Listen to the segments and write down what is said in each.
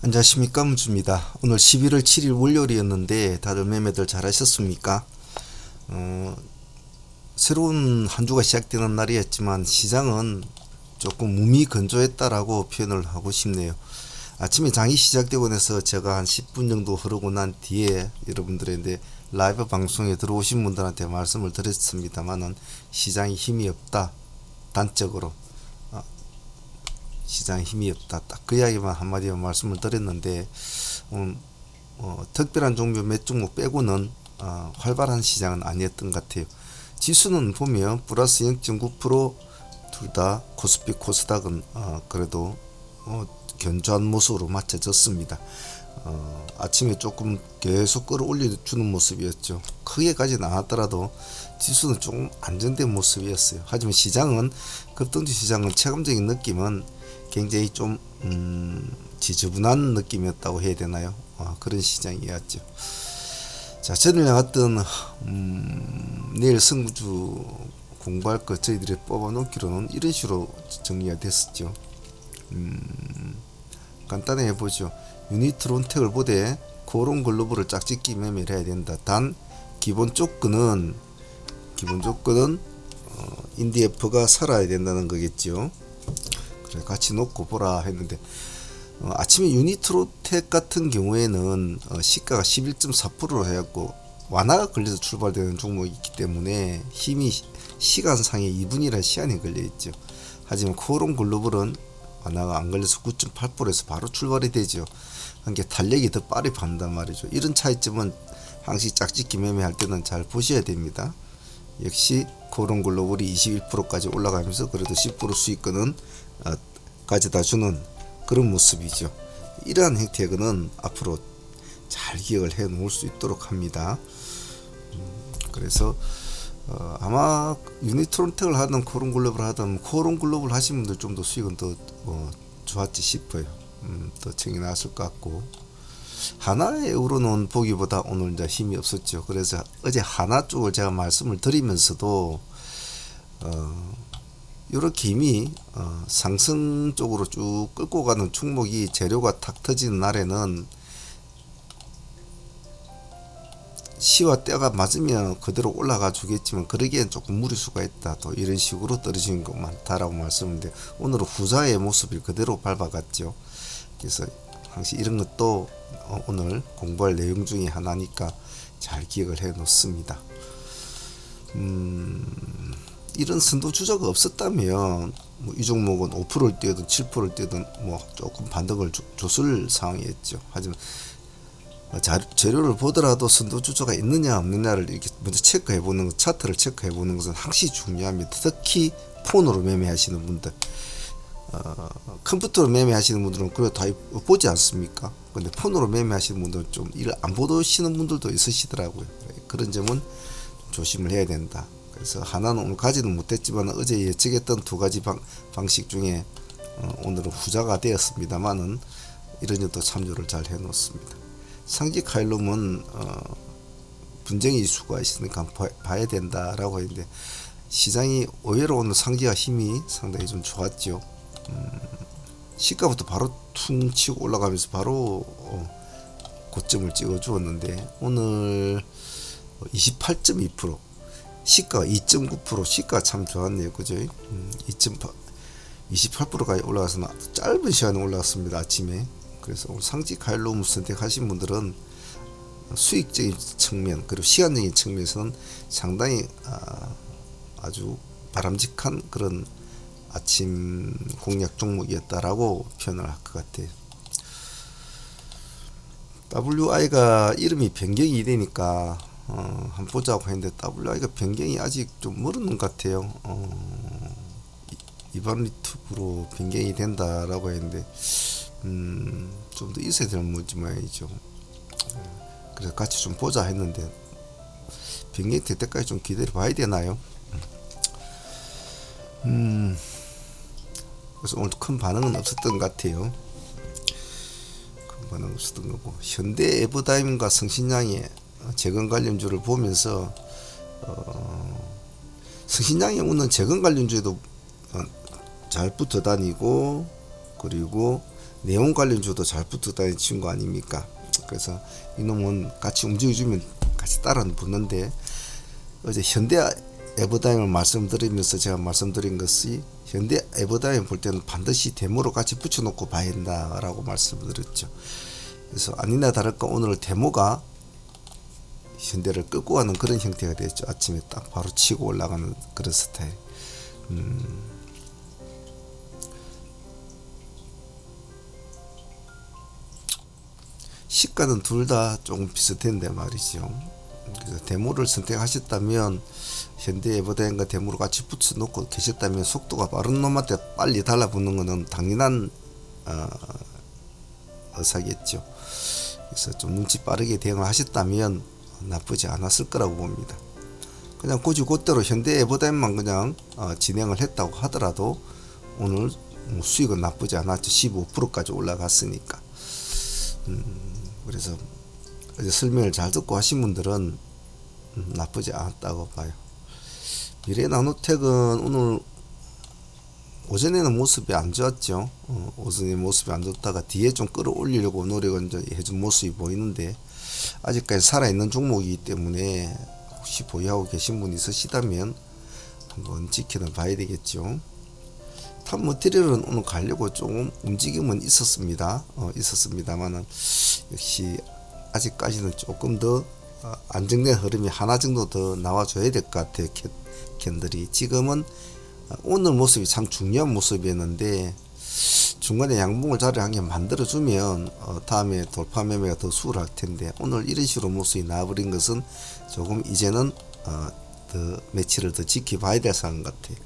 안녕하십니까, 문주입니다. 오늘 11월 7일 월요일이었는데 다들 매매들 잘 하셨습니까? 새로운 한 주가 시작되는 날이었지만 시장은 조금 무미건조했다라고 표현을 하고 싶네요. 아침에 장이 시작되고 나서 제가 한 10분 정도 흐르고 난 뒤에 여러분들한테 라이브 방송에 들어오신 분들한테 말씀을 드렸습니다만은 시장이 힘이 없다, 단적으로 시장에 힘이 없다. 딱 그 이야기만 한마디만 말씀을 드렸는데, 특별한 종류 몇 종목 빼고는 활발한 시장은 아니었던 것 같아요. 지수는 보면 플러스 0.9%, 둘 다 코스피 코스닥은 그래도 견조한 모습으로 맞춰졌습니다. 아침에 조금 계속 끌어올려주는 모습이었죠. 크게 가진 않았더라도 지수는 조금 안정된 모습이었어요. 하지만 시장은, 급등주 시장은 체감적인 느낌은 굉장히 좀 지저분한 느낌이었다고 해야 되나요? 그런 시장이었죠. 자, 전일 나갔던 내일 승주 공부할 것 저희들이 뽑아놓기로는 이런 식으로 정리가 됐었죠. 간단히 해보죠. 유니트론텍을 보되 그런 글로벌을 짝짓기 매매를 해야 된다. 단 기본 조건은 인디에프가 살아야 된다는 거겠죠. 그래, 같이 놓고 보라 했는데, 아침에 유니트로텍 같은 경우에는 시가가 11.4%로 해갖고 완화가 걸려서 출발되는 종목이 있기 때문에 힘이 시간상에 2분이라는 시간이 걸려있죠. 하지만 코오롱 글로벌은 완화가 안 걸려서 9.8%에서 바로 출발이 되죠. 그러니까 탄력이 더 빠르게 받는단 말이죠. 이런 차이점은 항시 짝짓기 매매할 때는 잘 보셔야 됩니다. 역시 코오롱 글로벌이 21%까지 올라가면서 그래도 10% 수익권은 가져다 주는 그런 모습이죠. 이러한 혜택은 앞으로 잘 기억을 해 놓을 수 있도록 합니다. 그래서 아마 유니트론텍을 하든 코오롱 글로벌 하든 코오롱 글로벌 하신 분들 좀 더 수익은 더 좋았지 싶어요. 더 정이 나왔을 것 같고, 하나의 우로는 보기보다 오늘 이제 힘이 없었죠. 그래서 어제 하나 쪽을 제가 말씀을 드리면서도 이렇게 이미 상승 쪽으로 쭉 끌고 가는 종목이 재료가 탁 터지는 날에는 시와 때가 맞으면 그대로 올라가 주겠지만 그러기엔 조금 무리수가 있다, 또 이런 식으로 떨어지는 것 많다라고 말씀인데, 오늘은 후자의 모습이 그대로 밟아갔죠. 그래서 항상 이런 것도 오늘 공부할 내용 중에 하나니까 잘 기억을 해 놓습니다. 이런 선도 주저가 없었다면 이 종목은 5%를 뛰어든 7%를 뛰어든 조금 반등을 줬을 상황이었죠. 하지만 재료를 보더라도 선도 주저가 있느냐 없느냐를 이렇게 먼저 체크해보는 것, 차트를 체크해보는 것은 항시 중요합니다. 특히 폰으로 매매하시는 분들, 컴퓨터로 매매하시는 분들은 그래도 다 보지 않습니까? 근데 폰으로 매매하시는 분들은 좀 이를 안 보시는 분들도 있으시더라고요. 그런 점은 조심을 해야 된다. 그래서 하나는 오늘 가지는 못했지만 어제 예측했던 두 가지 방식 중에 오늘은 후자가 되었습니다만은 이런 점도 참조를 잘 해놓습니다. 상지 카일룸은 분쟁 이슈가 있으니까 봐야 된다라고 했는데, 시장이 의외로 오늘 상지가 힘이 상당히 좀 좋았죠. 시가부터 바로 퉁 치고 올라가면서 바로 고점을 찍어 주었는데, 오늘 28.2%, 시가가 2.9%, 시가가 참 좋았네요. 그죠? 28%까지 올라가서 짧은 시간에 올라갔습니다. 아침에. 그래서 오늘 상지 카일룸 선택하신 분들은 수익적인 측면, 그리고 시간적인 측면에서는 상당히 아주 바람직한 그런 아침 공략 종목이었다라고 표현을 할 것 같아요. WI가 이름이 변경이 되니까 한번 보자고 했는데, WI가 변경이 아직 좀 멀은 것 같아요. 이번 리투브로 변경이 된다라고 했는데 좀 더 있어야 될 문제죠. 그래서 같이 좀 보자 했는데 변경이 될 때까지 좀 기다려 봐야 되나요? 그래서 오늘 큰 반응은 없었던 것 같아요. 큰 반응 없었던 거고, 현대 에버다임과 성신양의 재건 관련주를 보면서 성신양이 오는 재건 관련주에도 잘 붙어 다니고, 그리고 네온 관련주도 잘 붙어 다니는 친구 아닙니까? 그래서 이놈은 같이 움직여주면 같이 따라 붙는데, 어제 현대 에버다임을 말씀드리면서 제가 말씀드린 것이, 현대 에버다임 볼 때는 반드시 데모로 같이 붙여놓고 봐야 한다라고 말씀드렸죠. 그래서 아니나 다를까 오늘 데모가 현대를 끌고 가는 그런 형태가 됐죠. 아침에 딱 바로 치고 올라가는 그런 스타일. 시가는 둘 다 조금 비슷한데 말이죠. 그래서 데모를 선택하셨다면, 현대 에버다임과 데모를 같이 붙여놓고 계셨다면, 속도가 빠른 놈한테 빨리 달라붙는 것은 당연한 의사겠죠. 그래서 좀 눈치 빠르게 대응을 하셨다면 나쁘지 않았을 거라고 봅니다. 그냥 굳이 그대로 현대 에버다임만 그냥 진행을 했다고 하더라도 오늘 수익은 나쁘지 않았죠. 15%까지 올라갔으니까. 그래서 어제 설명을 잘 듣고 하신 분들은 나쁘지 않았다고 봐요. 미래나노텍은 오늘 오전에는 모습이 안 좋았죠. 오전에 모습이 안 좋다가 뒤에 좀 끌어올리려고 노력을 이제 해준 모습이 보이는데, 아직까지 살아있는 종목이기 때문에 혹시 보유하고 계신 분이 있으시다면 한번 지켜는 봐야 되겠죠. 탑머티리얼은 오늘 가려고 조금 움직임은 있었습니다. 있었습니다만은 역시 아직까지는 조금 더 안정된 흐름이 하나 정도 더 나와줘야 될 것 같아요. 캔들이 지금은 오늘 모습이 참 중요한 모습이었는데, 중간에 양봉을 자리하게 만들어주면 다음에 돌파 매매가 더 수월할 텐데, 오늘 이런 식으로 모습이 나와버린 것은 조금 이제는 더 매치를 더 지켜봐야 될 상황 같아요.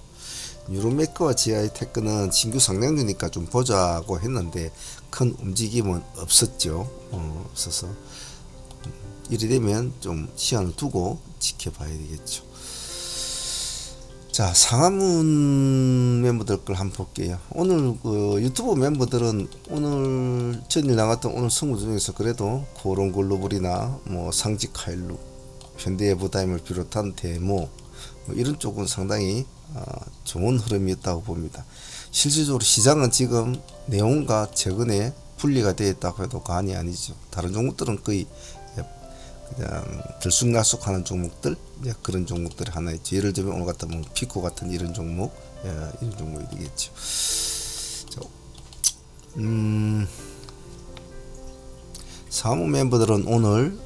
유로메크와 GI테크는 신규 상장주니까 좀 보자고 했는데 큰 움직임은 없었죠. 없어서 이래 되면 좀 시간을 두고 지켜봐야 되겠죠. 자, 상하문 멤버들 걸 한번 볼게요. 오늘 그 유튜브 멤버들은 오늘 전일 나갔던 오늘 승부 중에서 그래도 고론글로벌이나 뭐 상지카일루, 현대에버다임을 비롯한 데모 뭐 이런 쪽은 상당히 좋은 흐름이었다고 봅니다. 실질적으로 시장은 지금 네온과 최근에 분리가 되어 있다고 해도 과언이 아니죠. 다른 종목들은 거의 그냥 들쑥날쑥하는 종목들, 그런 종목들이 하나 있죠. 예를 들면 오늘 같은 피코 같은 이런 종목, 이런 종목이 되겠죠. 사무 멤버들은 오늘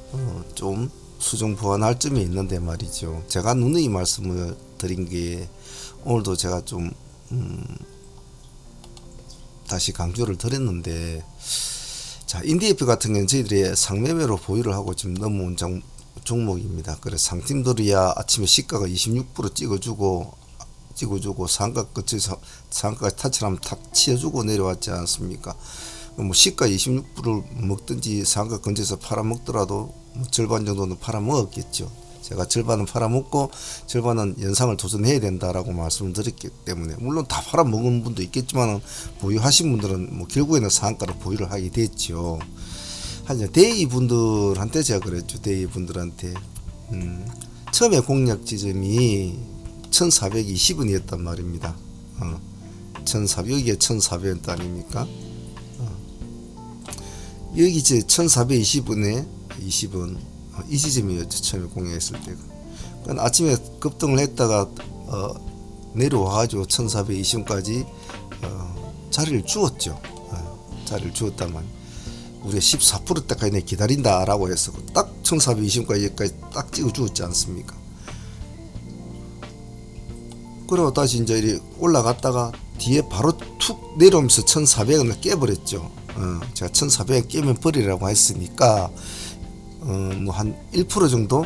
좀 수정 보완할 점이 있는데 말이죠. 제가 누누이 말씀을 드린 게 오늘도 제가 좀 다시 강조를 드렸는데, 자, 인디에프 같은 경우는 저희들이 상매매로 보유를 하고 지금 넘어온 종목입니다. 그래서 상팀들이야 아침에 시가가 26% 찍어주고 상가 끝에서 상가까지 타치하면 탁 치어주고 내려왔지 않습니까? 뭐 시가 26%를 먹든지 상가 근처에서 팔아먹더라도 뭐 절반 정도는 팔아먹었겠죠. 제가 절반은 팔아먹고 절반은 연상을 도전해야 된다라고 말씀을 드렸기 때문에, 물론 다 팔아먹은 분도 있겠지만 보유하신 분들은 뭐 결국에는 상한가로 보유를 하게 됐죠. 하지만 대의 분들한테 제가 그랬죠. 대의 분들한테 처음에 공략 지점이 1420원이었단 말입니다. 1400에 1400원 아닙니까? 여기 이제 1420원에 20원 이 지점이었죠. 처음에 공략했을 때가. 그러니까 아침에 급등을 했다가 내려와가지고 1420원까지 자리를 주었죠. 자리를 주었다만 우리가 14%대까지 기다린다라고 해서 딱 1420원까지 딱 찍어 주었지 않습니까? 그리고 다시 이제 이렇게 올라갔다가 뒤에 바로 툭 내려오면서 1400원을 깨버렸죠. 제가 1400원 깨면 버리라고 했으니까 뭐 한 1% 정도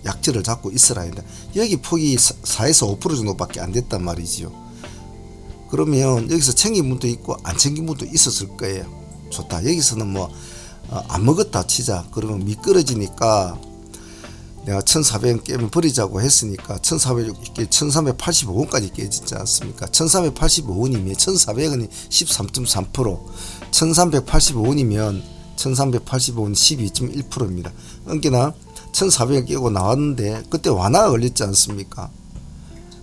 약재를 잡고 있으라 했는데, 여기 폭이 4에서 5% 정도밖에 안 됐단 말이지요. 그러면 여기서 챙긴 분도 있고 안 챙긴 분도 있었을 거예요. 좋다. 여기서는 뭐 안 먹었다 치자. 그러면 미끄러지니까 내가 1400원 깨면 버리자고 했으니까 1385원까지 깨지지 않습니까? 1385원이면 1400원이 13.3%, 1385원이면 1385원 12.1%입니다. 그러니까 1400원 깨고 나왔는데 그때 완화가 걸렸지 않습니까?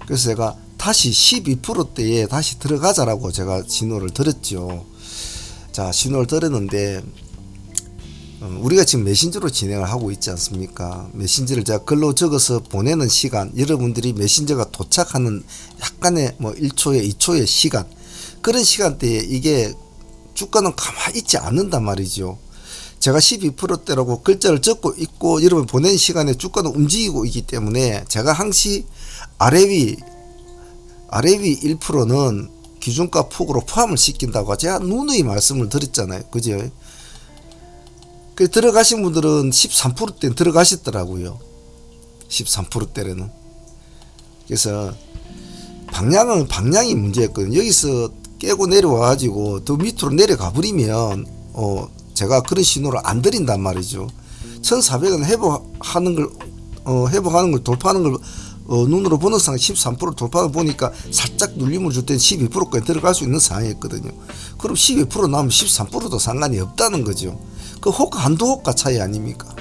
그래서 제가 다시 12%대에 다시 들어가자라고 제가 진호를 드렸죠. 자, 신호를 드렸는데 우리가 지금 메신저로 진행을 하고 있지 않습니까? 메신저를 제가 글로 적어서 보내는 시간, 여러분들이 메신저가 도착하는 약간의 뭐 1초에 2초의 시간, 그런 시간대에 이게 주가는 가만히 있지 않는단 말이죠. 제가 12%대라고 글자를 적고 있고 여러분 보낸 시간에 주가는 움직이고 있기 때문에 제가 항시 아래 위 1%는 기준가 폭으로 포함을 시킨다고 제가 누누이 말씀을 드렸잖아요. 그죠? 그 들어가신 분들은 13%대 들어가셨더라고요. 13%대는. 그래서 방향이 문제였거든요. 여기서 깨고 내려와 가지고 더 밑으로 내려가 버리면 제가 그런 신호를 안 드린단 말이죠. 1400원 회복하는 걸 돌파하는 걸 눈으로 보는 상황 13% 돌파하는 보니까 살짝 눌림을 줄 때는 12%까지 들어갈 수 있는 상황이었거든요. 그럼 12% 나오면 13%도 상관이 없다는 거죠. 그 호가 한두 호가 차이 아닙니까?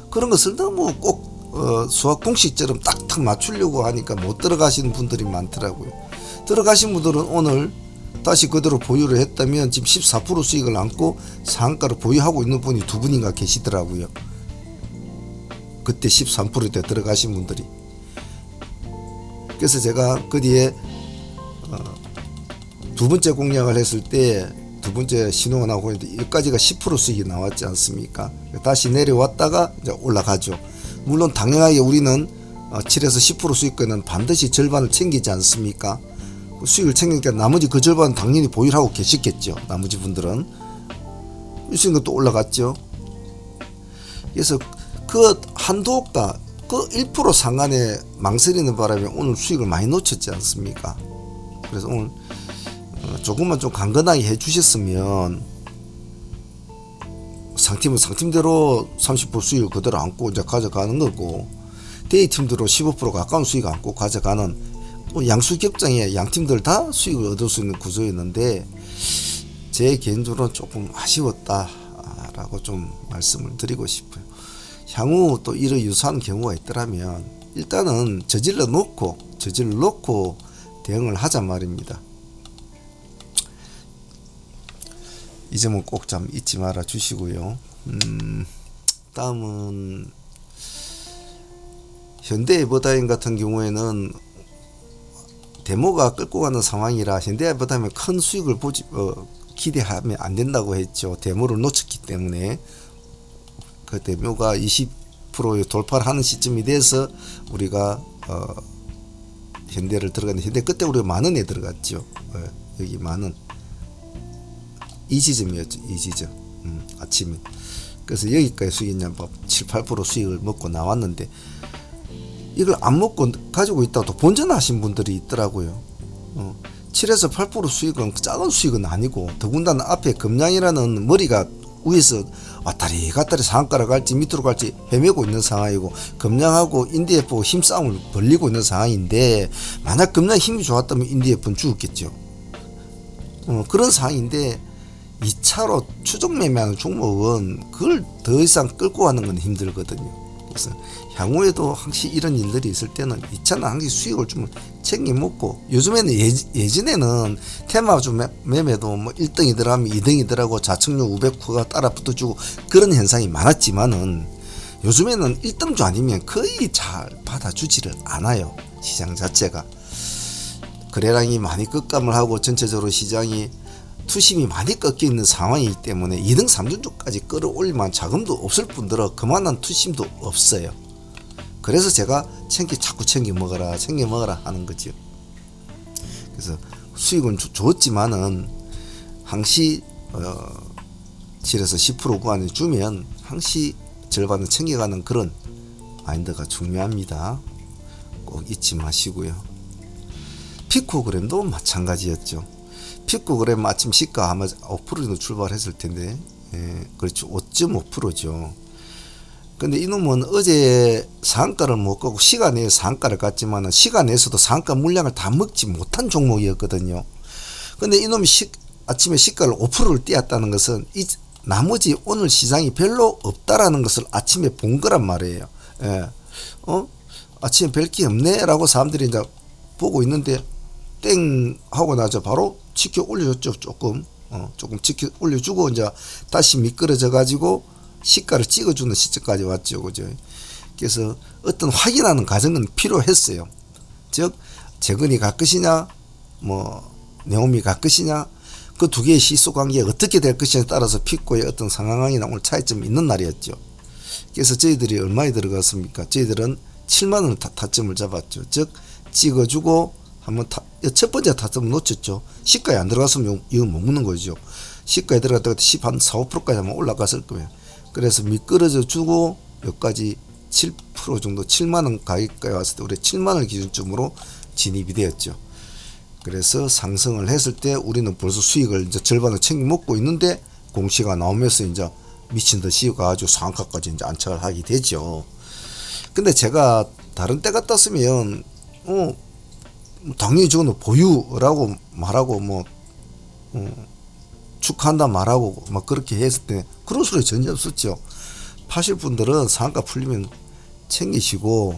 그런 것을 너무 꼭 수학 공식처럼 딱딱 맞추려고 하니까 못 들어가시는 분들이 많더라고요. 들어가신 분들은 오늘 다시 그대로 보유를 했다면 지금 14% 수익을 안고 상한가를 보유하고 있는 분이 두 분인가 계시더라고요. 그때 13%대 들어가신 분들이. 그래서 제가 그 뒤에 두 번째 공략을 했을 때 두 번째 신호가 나오고 있는데 여기까지가 10% 수익이 나왔지 않습니까? 다시 내려왔다가 이제 올라가죠. 물론 당연하게 우리는 7에서 10% 수익권은 반드시 절반을 챙기지 않습니까? 수익을 챙기니까 나머지 그 절반은 당연히 보유를 하고 계시겠죠. 나머지 분들은 이 수익은 또 올라갔죠. 그래서 그 한두 호가 그 1% 상한에 망설이는 바람에 오늘 수익을 많이 놓쳤지 않습니까? 그래서 오늘 조금만 좀 강건하게 해주셨으면 상팀은 상팀대로 30% 수익을 그대로 안고 이제 가져가는 거고, 데이팀대로 15% 가까운 수익 안고 가져가는 양수겹장에 양팀들 다 수익을 얻을 수 있는 구조였는데 제 개인적으로는 조금 아쉬웠다라고 좀 말씀을 드리고 싶어요. 향후 또 이런 유사한 경우가 있더라면 일단은 저질러 놓고 대응을 하자 말입니다. 이 점은 꼭 좀 잊지 말아 주시고요. 다음은 현대에버다임 같은 경우에는 데모가 끌고 가는 상황이라 현대에버다임에 큰 수익을 기대하면 안 된다고 했죠. 데모를 놓쳤기 때문에. 그 데모가 20%의 돌파를 하는 시점이 돼서 우리가 현대를 들어갔는데, 현대 그때 우리가 만원에 들어갔죠. 여기 만원 이 지점이었죠. 이 지점. 아침에. 그래서 여기까지 수익이 7, 8% 수익을 먹고 나왔는데 이걸 안 먹고 가지고 있다가 또 본전하신 분들이 있더라고요. 7에서 8% 수익은 작은 수익은 아니고, 더군다나 앞에 금양이라는 머리가 위에서 왔다리 갔다리 상한가로 갈지 밑으로 갈지 헤매고 있는 상황이고, 금양하고 인디에프하고 힘싸움을 벌리고 있는 상황인데, 만약 금양 힘이 좋았다면 인디에프는 죽었겠죠. 그런 상황인데 2차로 추종 매매하는 종목은 그걸 더 이상 끌고 가는 건 힘들거든요. 그래서 향후에도 항시 이런 일들이 있을 때는 2차는 항시 수익을 좀 챙겨 먹고, 요즘에는 예전에는 테마주 매매도 뭐 1등이 들어가면 2등이 들어가고 자청료 500%가 따라 붙어주고 그런 현상이 많았지만은 요즘에는 1등주 아니면 거의 잘 받아주지를 않아요. 시장 자체가 거래량이 많이 급감을 하고 전체적으로 시장이 투심이 많이 꺾여 있는 상황이기 때문에 2등 3등주까지 끌어올릴 만한 자금도 없을 뿐더러 그만한 투심도 없어요. 그래서 제가 자꾸 챙겨 먹어라 하는 거죠. 그래서 수익은 좋았지만은 항시 7에서 10% 구간에 주면 항시 절반은 챙겨가는 그런 마인드가 중요합니다. 꼭 잊지 마시고요. 피코그램도 마찬가지였죠. 피코그램 아침 시가 아마 5% 정도 출발했을 텐데, 그렇죠. 5.5%죠. 근데 이놈은 어제 상한가를 못 가고 시간 내에 상한가를 갔지만 시간 내에서도 상한가 물량을 다 먹지 못한 종목이었거든요. 근데 이놈이 아침에 시가를 5%를 띄었다는 것은 나머지 오늘 시장이 별로 없다라는 것을 아침에 본 거란 말이에요. 아침에 별 게 없네 라고 사람들이 이제 보고 있는데 땡 하고 나서 바로 지켜 올려줬죠. 조금 조금 올려주고 이제 다시 미끄러져 가지고 시가를 찍어주는 시점까지 왔죠. 그죠? 그래서 어떤 확인하는 과정은 필요했어요. 즉 재건이 갈 것이냐 뭐 네오미 갈 것이냐 그 두 개의 시속 관계가 어떻게 될 것이냐에 따라서 픽고의 어떤 상황이나 오늘 차이점이 있는 날이었죠. 그래서 저희들이 얼마에 들어갔습니까? 저희들은 7만원 타점을 잡았죠. 즉 찍어주고 한번 첫 번째 타점을 놓쳤죠. 시가에 안 들어갔으면 이거 못 묻는 거죠. 시가에 들어갔다가 10한 4, 5%까지 한번 올라갔을 거예요. 그래서 미끄러져 주고 여기까지 7% 정도 7만원 가격까지 왔을 때 우리 7만원 기준점으로 진입이 되었죠. 그래서 상승을 했을 때 우리는 벌써 수익을 이제 절반을 챙겨 먹고 있는데 공시가 나오면서 이제 미친 듯이 가지고 상한가까지 이제 안착을 하게 되죠. 근데 제가 다른 때 같았으면 당연히 저거는 보유라고 말하고 뭐 축하한다 말하고 막 그렇게 했을 때 그런 소리 전혀 없었죠. 파실 분들은 상한가 풀리면 챙기시고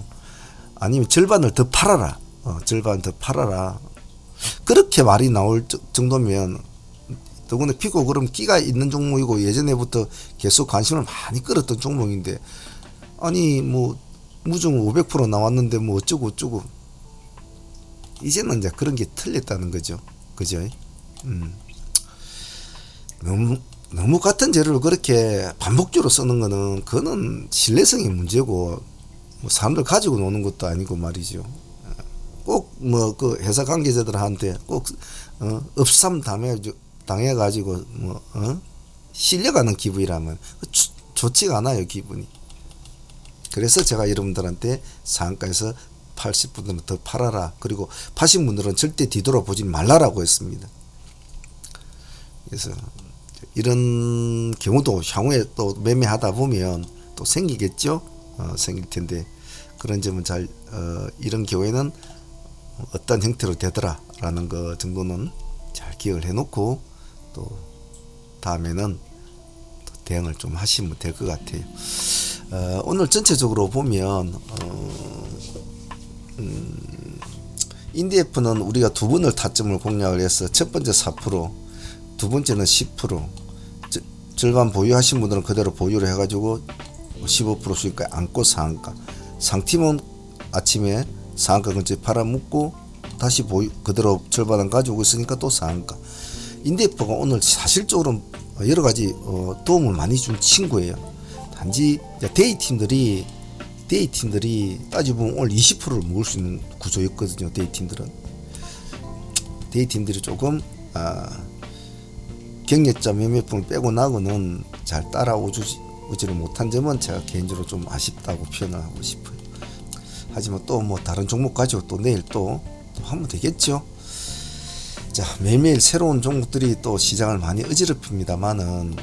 아니면 절반을 더 팔아라. 절반 더 팔아라. 그렇게 말이 나올 정도면 더구나 피고 그럼 끼가 있는 종목이고 예전에부터 계속 관심을 많이 끌었던 종목인데 아니 뭐 무중 500% 나왔는데 뭐 어쩌고 이제는 이제 그런 게 틀렸다는 거죠. 그죠? 너무 같은 재료를 그렇게 반복적으로 쓰는 거는 그거는 신뢰성의 문제고 뭐 사람들 가지고 노는 것도 아니고 말이죠. 꼭 뭐 그 회사 관계자들한테 꼭 업삼 당해 가지고 뭐 실려가는 기분이라면 좋지가 않아요, 기분이. 그래서 제가 여러분들한테 상한가에서 80분들은 더 팔아라. 그리고 파신 분들은 절대 뒤돌아보지 말라라고 했습니다. 그래서 이런 경우도 향후에 또 매매하다 보면 또 생기겠죠. 생길 텐데 그런 점은 잘 이런 경우에는 어떤 형태로 되더라라는 거 정도는 잘 기억을 해놓고 또 다음에는 또 대응을 좀 하시면 될 것 같아요. 오늘 전체적으로 보면 인디에프는 우리가 두 번을 타점을 공략을 해서 첫 번째 4%, 두 번째는 10%, 절반 보유하신 분들은 그대로 보유를 해가지고 15% 수익까지 안고 상한가. 상팀은 아침에 상한가 근처에 팔아먹고 다시 보유 그대로 절반은 가지고 있으니까 또 상한가. 인디에프가 오늘 사실적으로 여러 가지 도움을 많이 준 친구예요. 단지 데이 팀들이 따지보면 오늘 20%를 먹을 수 있는 구조였거든요. 데이 팀들이 조금 경력자 매매품을 빼고 나고는 잘 따라오지를 못한 점은 제가 개인적으로 좀 아쉽다고 표현을 하고 싶어요. 하지만 또 뭐 다른 종목 가지고 또 내일 또 하면 되겠죠. 자, 매일매일 새로운 종목들이 또 시장을 많이 어지럽힙니다만은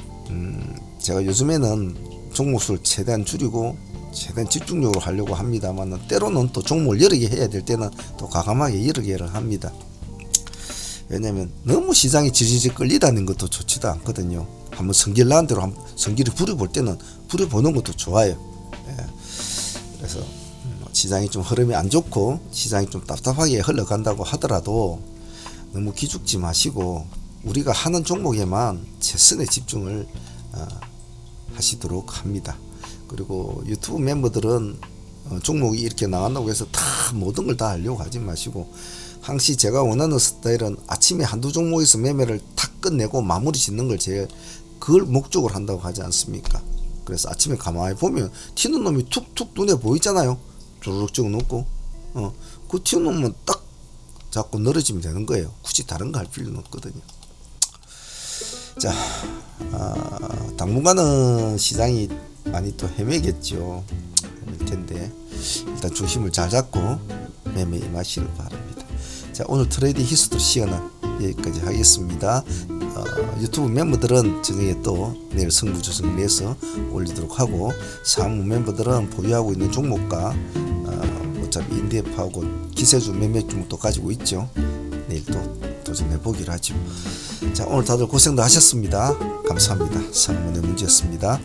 제가 요즘에는 종목수를 최대한 줄이고 최대한 집중적으로 하려고 합니다만은 때로는 또 종목을 여러 개 해야 될 때는 또 과감하게 여러 개를 합니다. 왜냐면 너무 시장이 지지직 끌리다는 것도 좋지도 않거든요. 한번 성질 나는 대로 한번 성질을 부려볼 때는 부려보는 것도 좋아요. 예. 그래서 시장이 좀 흐름이 안 좋고 시장이 좀 답답하게 흘러간다고 하더라도 너무 기죽지 마시고 우리가 하는 종목에만 최선의 집중을 하시도록 합니다. 그리고 유튜브 멤버들은 종목이 이렇게 나간다고 해서 다 모든 걸 다 하려고 하지 마시고 항시 제가 원하는 스타일은 아침에 한두 종목에서 매매를 탁 끝내고 마무리 짓는 걸 그걸 목적으로 한다고 하지 않습니까? 그래서 아침에 가만히 보면 튀는 놈이 툭툭 눈에 보이잖아요. 주르륵 찍어놓고 그 튀는 놈은 딱 잡고 늘어지면 되는 거예요. 굳이 다른 거 할 필요는 없거든요. 자, 당분간은 시장이 많이 또 헤매겠죠. 헤맬 텐데 일단 중심을 잘 잡고 매매 임하시길 바랍니다. 자, 오늘 트레이딩 히스토리 시간은 여기까지 하겠습니다. 유튜브 멤버들은 저녁에 또 내일 승부 조정해서 올리도록 하고 사무 멤버들은 보유하고 있는 종목과 어차피 인디에프하고 기세주 몇몇 종목도 가지고 있죠. 내일 또 도전해 보기로 하죠. 자, 오늘 다들 고생도 하셨습니다. 감사합니다. 상문의 문제였습니다.